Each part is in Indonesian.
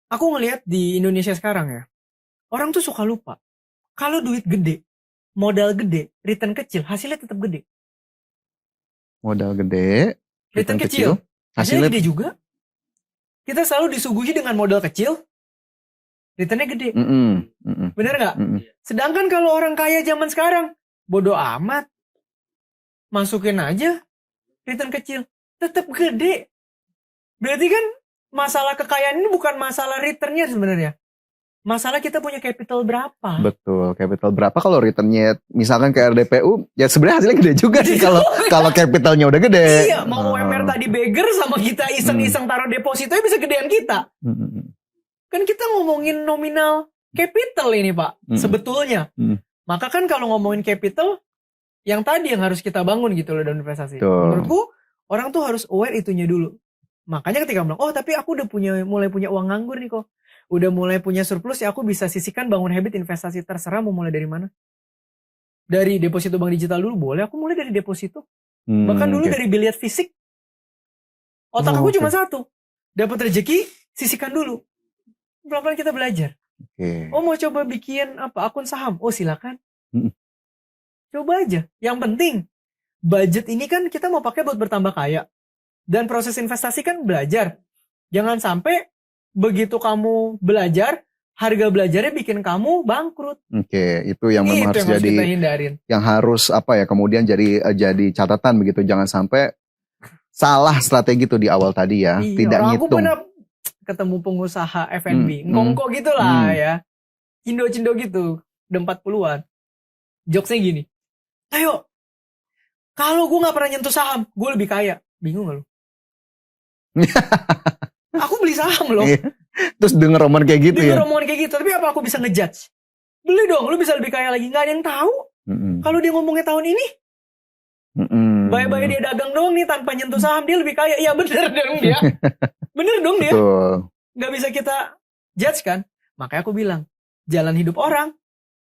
Aku ngelihat di Indonesia sekarang ya, orang tuh suka lupa. Kalau duit gede, modal gede, return kecil, hasilnya tetap gede. Modal gede, Return return kecil, kecil, hasilnya hasilnya gede juga. Kita selalu disuguhi dengan modal kecil, returnnya gede. mm-mm, mm-mm, Bener nggak? mm-mm. Sedangkan kalau orang kaya zaman sekarang, bodoh amat, masukin aja return kecil, tetap gede. Berarti kan masalah kekayaan ini bukan masalah returnnya sebenarnya. Masalah kita punya capital berapa. Betul, capital berapa kalau returnnya misalkan ke RDPU, ya sebenarnya hasilnya gede juga Gede sih kalau juga. kalau capitalnya udah gede. Iya, mau UMR tadi beggar sama kita iseng-iseng taruh depositonya bisa gedean kita. Mm-mm, Kan kita ngomongin nominal capital ini, Pak. mm-mm, Sebetulnya. mm-mm. Maka kan kalau ngomongin capital, yang tadi yang harus kita bangun gitu loh dalam investasi. Betul. Menurutku, orang tuh harus aware itunya dulu. Makanya ketika bilang, oh tapi aku udah mulai punya uang nganggur nih kok. Udah mulai punya surplus ya aku bisa sisihkan bangun habit investasi terserah mau mulai dari mana. Dari deposito bank digital dulu boleh, aku mulai dari deposito. Bahkan dulu dari biliar fisik. Otak aku cuma satu. Dapat rezeki, sisihkan dulu. Pelan-pelan kita belajar. Oh mau coba bikin apa akun saham? Oh silakan. Coba aja. Yang penting budget ini kan kita mau pakai buat bertambah kaya. Dan proses investasi kan belajar. Jangan sampai begitu kamu belajar, harga belajarnya bikin kamu bangkrut. Oke, itu yang memang harus kita jadi hindarin. yang harus apa ya kemudian jadi catatan begitu, jangan sampai salah strategi tuh di awal tadi ya. Iya, Tidak aku ngitung. pernah ketemu pengusaha F&B, ngongkok gitu lah ya. Cindo-cindo gitu, udah 40-an. Jokesnya gini, ayo, kalau gue gak pernah nyentuh saham, gue lebih kaya. Bingung gak lu? Aku beli saham loh. Terus denger omongan kayak gitu ya. Denger omongan kayak gitu, tapi apa aku bisa ngejudge? Beli dong, lu bisa lebih kaya lagi. Gak ada yang tahu. Kalau dia ngomongnya tahun ini, baik-baik dia dagang doang nih tanpa nyentuh saham, dia lebih kaya. Ya bener dong dia. Bener dong dia. Gak bisa kita judge kan. Makanya aku bilang, jalan hidup orang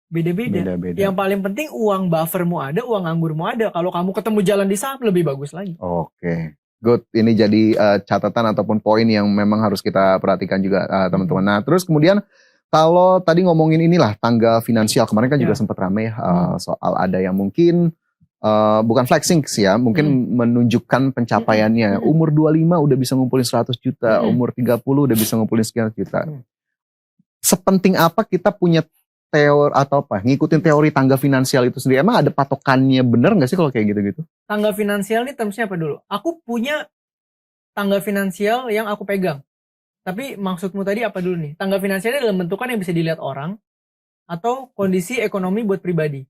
beda-beda. Yang paling penting uang buffermu ada, uang anggurmu ada. Kalau kamu ketemu jalan di saham lebih bagus lagi. Oke. Good, ini jadi catatan ataupun poin yang memang harus kita perhatikan juga teman-teman. Nah, terus kemudian kalau tadi ngomongin inilah tangga finansial, kemarin kan juga sempat rame soal ada yang mungkin bukan flexing sih ya, mungkin menunjukkan pencapaiannya. Umur 25 udah bisa ngumpulin 100 juta, umur 30 udah bisa ngumpulin sekian juta. Sepenting apa kita punya teori atau apa ngikutin teori tangga finansial itu sendiri? Emang ada patokannya bener nggak sih kalau kayak gitu-gitu? Tangga finansial ini termsnya apa dulu? Aku punya tangga finansial yang aku pegang. Tapi maksudmu tadi apa dulu nih? Tangga finansialnya dalam bentukan yang bisa dilihat orang atau kondisi ekonomi buat pribadi?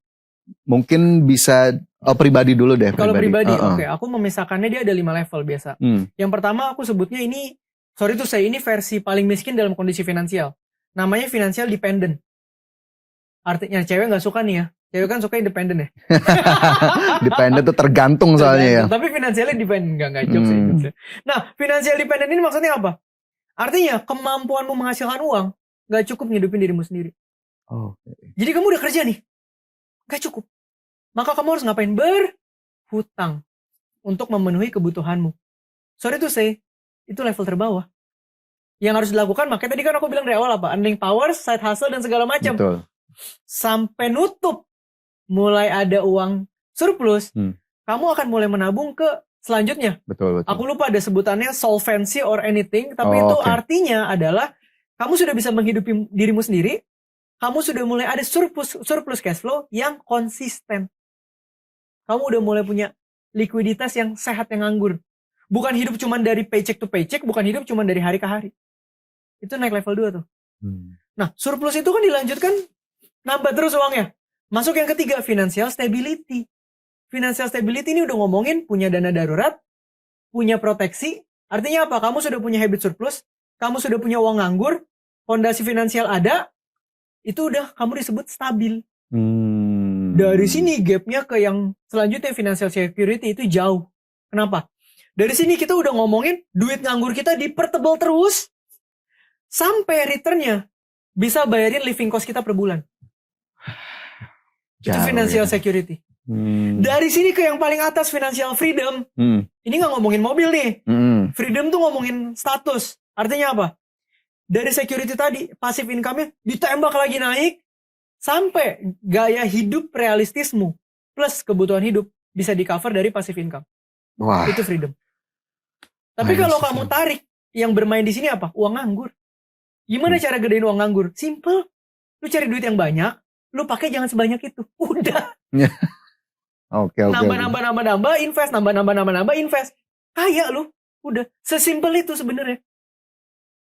Mungkin bisa pribadi dulu deh. Kalau pribadi, oke. Aku memisahkannya dia ada 5 level biasa. Yang pertama aku sebutnya ini, sorry tuh saya ini versi paling miskin dalam kondisi finansial. Namanya financial dependent. Artinya cewek nggak suka nih ya. Cewek kan suka independen ya. Dependent tuh tergantung soalnya ya. Tapi finansialnya dependent nggak jokes sih. Nah, financial dependent ini maksudnya apa? Artinya kemampuanmu menghasilkan uang nggak cukup ngidupin dirimu sendiri. Jadi kamu udah kerja nih, nggak cukup. Maka kamu harus ngapain? Berhutang untuk memenuhi kebutuhanmu. Sorry to say, itu level terbawah. Yang harus dilakukan, makanya tadi kan aku bilang dari awal apa? Earning power, side hustle dan segala macam. Betul. Sampai nutup mulai ada uang surplus, kamu akan mulai menabung ke selanjutnya. Betul. Aku lupa ada sebutannya solvency or anything, tapi itu artinya adalah kamu sudah bisa menghidupi dirimu sendiri, kamu sudah mulai ada surplus cash flow yang konsisten. Kamu udah mulai punya likuiditas yang sehat, yang nganggur. Bukan hidup cuma dari paycheck to paycheck, bukan hidup cuma dari hari ke hari. Itu naik level 2 tuh. Nah, surplus itu kan dilanjutkan nambah terus uangnya. Masuk yang ketiga, financial stability. Financial stability ini udah ngomongin punya dana darurat, punya proteksi. Artinya apa? Kamu sudah punya habit surplus, kamu sudah punya uang nganggur, fondasi finansial ada, itu udah kamu disebut stabil. Dari sini gapnya ke yang selanjutnya financial security itu jauh. Kenapa? Dari sini kita udah ngomongin duit nganggur kita dipertebal terus sampai returnnya bisa bayarin living cost kita per bulan. Itu financial security. Dari sini ke yang paling atas financial freedom. Ini gak ngomongin mobil nih. Freedom tuh ngomongin status. Artinya apa? Dari security tadi, passive income-nya ditembak lagi naik, sampai gaya hidup realistismu plus kebutuhan hidup bisa di cover dari passive income. Wah. Itu freedom. Tapi kalau kamu tarik, yang bermain di sini apa? Uang nganggur. Gimana cara gedein uang nganggur? Simple. Lu cari duit yang banyak, lu pakai jangan sebanyak itu. Udah. Oke. Nambah, invest, nambah, invest. Kaya lu. Udah. Sesimpel itu sebenarnya.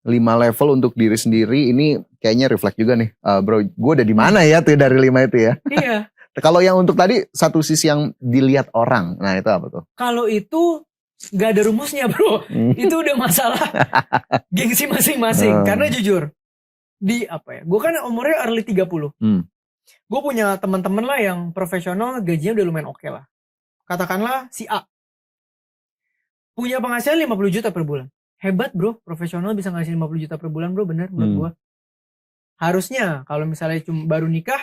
5 level untuk diri sendiri ini kayaknya reflect juga nih. Bro, gue udah di mana ya tuh dari 5 itu ya? Iya. Kalau yang untuk tadi satu sisi yang dilihat orang, nah itu apa tuh? Kalau itu gak ada rumusnya bro. Itu udah masalah gengsi masing-masing. Karena jujur, gue kan umurnya early 30. Gue punya teman-teman lah yang profesional, gajinya udah lumayan oke lah. Katakanlah si A punya penghasilan 50 juta per bulan. Hebat bro, profesional bisa ngasih 50 juta per bulan bro, bener menurut gue. Harusnya kalau misalnya cuma baru nikah,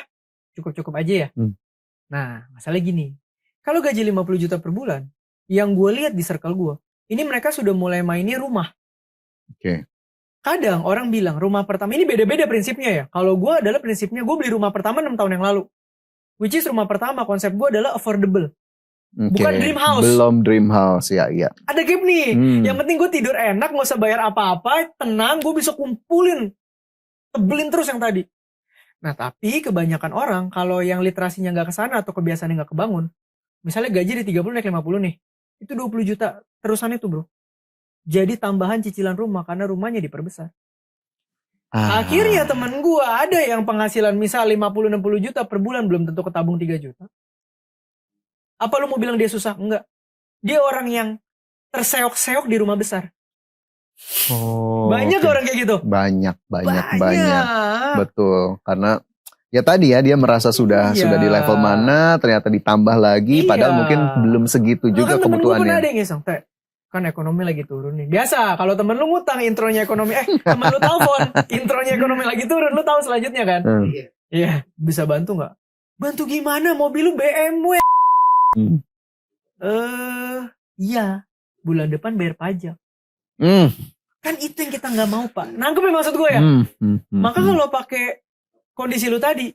cukup-cukup aja ya. Nah, masalah gini. Kalau gaji 50 juta per bulan, yang gue lihat di circle gue, ini mereka sudah mulai mainnya rumah. Oke. Kadang orang bilang rumah pertama, ini beda-beda prinsipnya ya. Kalau gue adalah prinsipnya, gue beli rumah pertama 6 tahun yang lalu. Which is rumah pertama, konsep gue adalah affordable. Bukan dream house. Belum dream house, ya. Ada gap nih. Yang penting gue tidur enak, gak usah bayar apa-apa, tenang, gue bisa kumpulin, tebelin terus yang tadi. Nah tapi kebanyakan orang, kalau yang literasinya gak kesana atau kebiasaannya gak kebangun, misalnya gaji di 30 naik 50 nih, itu 20 juta terusan itu bro. Jadi tambahan cicilan rumah karena rumahnya diperbesar. Akhirnya temen gue ada yang penghasilan misal 50-60 juta per bulan belum tentu ketabung 3 juta. Apa lu mau bilang dia susah? Enggak. Dia orang yang terseok-seok di rumah besar. Banyak orang kayak gitu. Banyak. Betul. Karena ya tadi ya dia merasa sudah di level mana, ternyata ditambah lagi, padahal mungkin belum segitu juga kan kebutuhannya. Temen gue ada yang ngiseng, kan ekonomi lagi turun nih. Biasa kalau temen lu ngutang intronya ekonomi, temen lu telepon intronya ekonomi lagi turun, lu tahu selanjutnya kan? Iya, bisa bantu nggak? Bantu gimana? Mobil lu BMW. Iya, bulan depan bayar pajak. Kan itu yang kita nggak mau pak. Nangkep ya maksud gue ya. Maka kalau pakai kondisi lu tadi,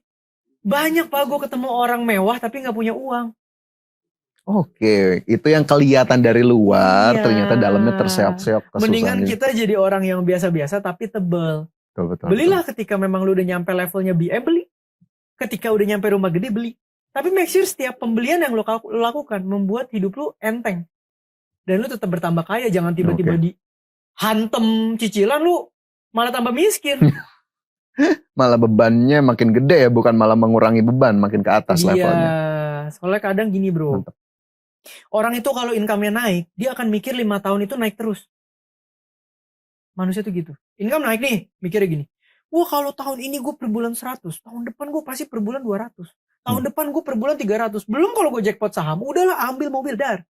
banyak pak gue ketemu orang mewah tapi nggak punya uang. Oke, itu yang kelihatan dari luar, ternyata dalamnya terseok-seok kesusahan. Mendingan kita jadi orang yang biasa-biasa tapi tebel. Betul. Belilah ketika memang lu udah nyampe levelnya BM, beli. Ketika udah nyampe rumah gede, beli. Tapi make sure setiap pembelian yang lu lakukan membuat hidup lu enteng. Dan lu tetap bertambah kaya, jangan tiba-tiba dihantem cicilan lu malah tambah miskin. Malah bebannya makin gede ya, bukan malah mengurangi beban, makin ke atas levelnya. Iya, soalnya kadang gini bro. Mantap. Orang itu kalau income-nya naik, dia akan mikir 5 tahun itu naik terus. Manusia tuh gitu. Income naik nih, mikirnya gini. Wah kalau tahun ini gue per bulan 100, tahun depan gue pasti per bulan 200. Tahun depan gue per bulan 300. Belum kalau gue jackpot saham, udahlah ambil mobil dar.